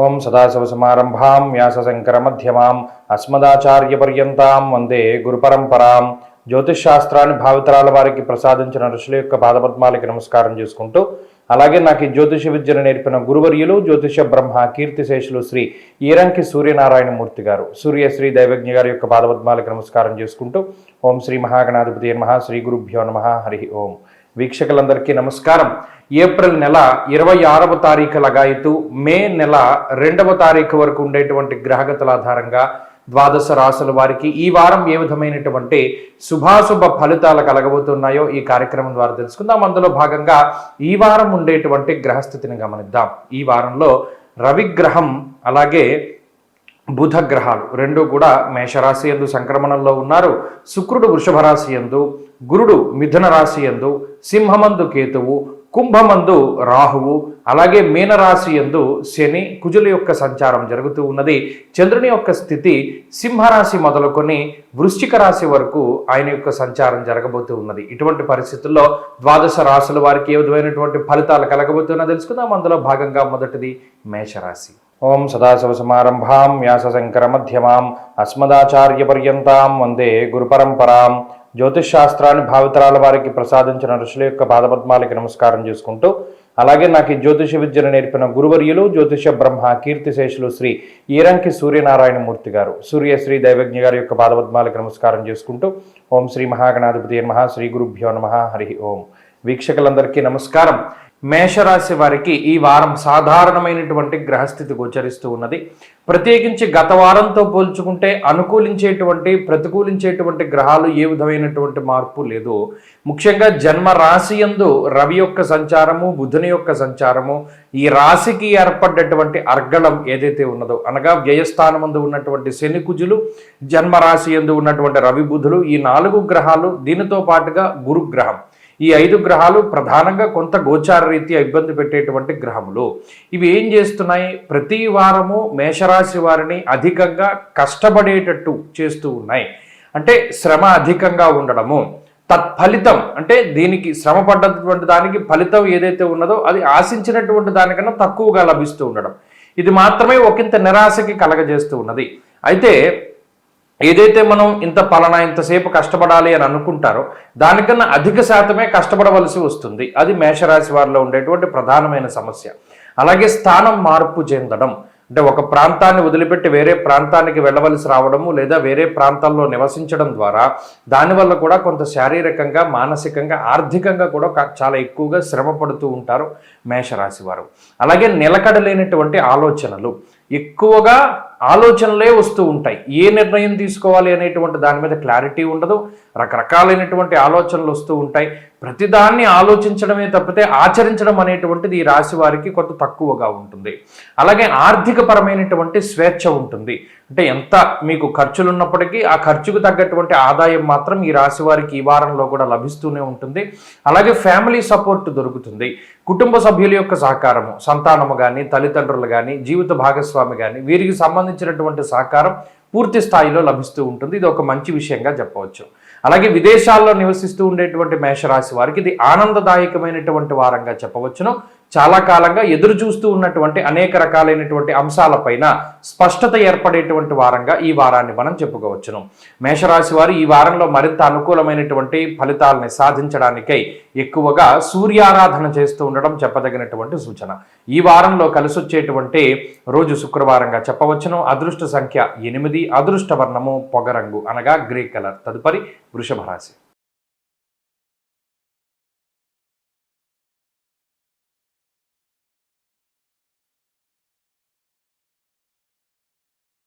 ఓం సదాశివసమారంభాం వ్యాసశంకరమధ్యమాం అస్మదాచార్యపర్యంతాం వందే గురుపరంపరాం. జ్యోతిష్శాస్త్రాన్ని భావితరాల వారికి ప్రసాదించిన ఋషుల యొక్క పాదపద్మాలకి నమస్కారం చేసుకుంటూ, అలాగే నాకు ఈ జ్యోతిష విద్యను నేర్పిన గురువర్యులు జ్యోతిష బ్రహ్మ కీర్తిశేషులు శ్రీ ఈరంకి సూర్యనారాయణమూర్తి గారు, సూర్యశ్రీ దైవజ్ఞ గారి యొక్క పాదపద్మాలకి నమస్కారం చేసుకుంటూ, ఓం శ్రీ మహాగణాధిపతి నమః, శ్రీ గురుభ్యో నమః, హరి ఓం. వీక్షకులందరికీ నమస్కారం. ఏప్రిల్ నెల 26వ తారీఖు లగాయతు మే నెల 2వ తారీఖు వరకు ఉండేటువంటి గ్రహగతుల ఆధారంగా ద్వాదశ రాశుల వారికి ఈ వారం ఏ విధమైనటువంటి శుభాశుభ ఫలితాలు కలగబోతున్నాయో ఈ కార్యక్రమం ద్వారా తెలుసుకుందాం. అందులో భాగంగా ఈ వారం ఉండేటువంటి గ్రహస్థితిని గమనిద్దాం. ఈ వారంలో రవిగ్రహం అలాగే బుధ గ్రహాలు రెండు కూడా మేషరాశి యందు సంక్రమణంలో ఉన్నారు. శుక్రుడు వృషభ రాశి యందు, గురుడు మిథున రాశి యందు, సింహమందు కేతువు, కుంభమందు రాహువు, అలాగే మీనరాశి యందు శని, కుజుల యొక్క సంచారం జరుగుతూ ఉన్నది. చంద్రుని యొక్క స్థితి సింహరాశి మొదలుకొని వృశ్చిక రాశి వరకు ఆయన యొక్క సంచారం జరగబోతూ ఉన్నది. ఇటువంటి పరిస్థితుల్లో ద్వాదశ రాశుల వారికి ఏ విధమైనటువంటి ఫలితాలు కలగబోతున్నా తెలుసుకుందాం. అందులో భాగంగా మొదటిది మేషరాశి. ఓం సదాశివసమారంభాం వ్యాసశంకరమధ్యమాం అస్మదాచార్యపర్యంతాం వందే గురుపరంపరాం. జ్యోతిష్శాస్త్రాన్ని భావితరాల వారికి ప్రసాదించిన ఋషుల యొక్క పాదపద్మాలకి నమస్కారం చేసుకుంటూ, అలాగే నాకు ఈ జ్యోతిష విద్యను నేర్పిన గురువర్యులు జ్యోతిష బ్రహ్మ కీర్తిశేషులు శ్రీ ఈరంకి సూర్యనారాయణమూర్తి గారు, సూర్యశ్రీ దైవజ్ఞ గారి యొక్క పాదపద్మాలకి నమస్కారం చేసుకుంటూ, ఓం శ్రీ మహాగణాధిపతి నమః, శ్రీ గురుభ్యో నమః, హరి ఓం. వీక్షకులందరికీ నమస్కారం. మేషరాశి వారికి ఈ వారం సాధారణమైనటువంటి గ్రహస్థితి గోచరిస్తూ ఉన్నది. ప్రత్యేకించి గత వారంతో పోల్చుకుంటే అనుకూలించేటువంటి ప్రతికూలించేటువంటి గ్రహాలు ఏ విధమైనటువంటి మార్పు లేదు. ముఖ్యంగా జన్మ రాశి యందు రవి యొక్క సంచారము, బుధుని యొక్క సంచారము, ఈ రాశికి ఏర్పడ్డటువంటి అర్గళం ఏదైతే ఉన్నదో అనగా వ్యయస్థానమందు ఉన్నటువంటి శని కుజులు, జన్మరాశి యందు ఉన్నటువంటి రవి బుధులు, ఈ 4 గ్రహాలు, దీనితో పాటుగా గురుగ్రహం, ఈ 5 గ్రహాలు ప్రధానంగా కొంత గోచార రీత్యా ఇబ్బంది పెట్టేటువంటి గ్రహములు. ఇవి ఏం చేస్తున్నాయి? ప్రతి వారము మేషరాశి వారిని అధికంగా కష్టపడేటట్టు చేస్తూ ఉన్నాయి. అంటే శ్రమ అధికంగా ఉండడము, తత్ఫలితం అంటే దీనికి శ్రమ పడ్డటువంటి దానికి ఫలితం ఏదైతే ఉన్నదో అది ఆశించినటువంటి దానికన్నా తక్కువగా లభిస్తూ ఉండడం, ఇది మాత్రమే ఒకంత నిరాశకి కలగజేస్తూ ఉన్నది. అయితే ఏదైతే మనం ఇంతసేపు కష్టపడాలి అని అనుకుంటారో దానికన్నా అధిక శాతమే కష్టపడవలసి వస్తుంది. అది మేషరాశి వారిలో ఉండేటువంటి ప్రధానమైన సమస్య. అలాగే స్థానం మార్పు చెందడం, అంటే ఒక ప్రాంతాన్ని వదిలిపెట్టి వేరే ప్రాంతానికి వెళ్ళవలసి రావడము, లేదా వేరే ప్రాంతాల్లో నివసించడం ద్వారా దానివల్ల కూడా కొంత శారీరకంగా, మానసికంగా, ఆర్థికంగా కూడా చాలా ఎక్కువగా శ్రమ పడుతూ ఉంటారు మేషరాశి వారు. అలాగే నిలకడలేనటువంటి ఆలోచనలు, ఎక్కువగా ఆలోచనలే వస్తూ ఉంటాయి. ఏ నిర్ణయం తీసుకోవాలి అనేటువంటి దాని మీద క్లారిటీ ఉండదు. రకరకాలైనటువంటి ఆలోచనలు వస్తూ ఉంటాయి. ప్రతిదాన్ని ఆలోచించడమే తప్పితే ఆచరించడం అనేటువంటిది ఈ రాశి వారికి కొంత తక్కువగా ఉంటుంది. అలాగే ఆర్థిక పరమైనటువంటి స్వేచ్ఛ ఉంటుంది. అంటే ఎంత మీకు ఖర్చులు ఉన్నప్పటికీ ఆ ఖర్చుకు తగ్గటువంటి ఆదాయం మాత్రం ఈ రాశి వారికి ఈ వారంలో కూడా లభిస్తూనే ఉంటుంది. అలాగే ఫ్యామిలీ సపోర్ట్ దొరుకుతుంది. కుటుంబ సభ్యుల యొక్క సహకారము, సంతానము కానీ, తల్లిదండ్రులు కానీ, జీవిత భాగస్వామి కానీ, వీరికి సంబంధించినటువంటి సహకారం పూర్తి స్థాయిలో లభిస్తూ ఉంటుంది. ఇది ఒక మంచి విషయంగా చెప్పవచ్చు. అలాగే విదేశాల్లో నివసిస్తూ ఉండేటువంటి మేషరాశి వారికి ఇది ఆనందదాయకమైనటువంటి వారంగా చెప్పవచ్చును. చాలా కాలంగా ఎదురు చూస్తూ ఉన్నటువంటి అనేక రకాలైనటువంటి అంశాలపైన స్పష్టత ఏర్పడేటువంటి వారంగా ఈ వారాన్ని మనం చెప్పుకోవచ్చును. మేషరాశి వారు ఈ వారంలో మరింత అనుకూలమైనటువంటి ఫలితాలని సాధించడానికై ఎక్కువగా సూర్యారాధన చేస్తూ ఉండడం చెప్పదగినటువంటి సూచన. ఈ వారంలో కలిసొచ్చేటువంటి రోజు శుక్రవారంగా చెప్పవచ్చును. అదృష్ట సంఖ్య 8, అదృష్ట వర్ణము పొగరంగు అనగా గ్రే కలర్. తదుపరి వృషభ రాశి.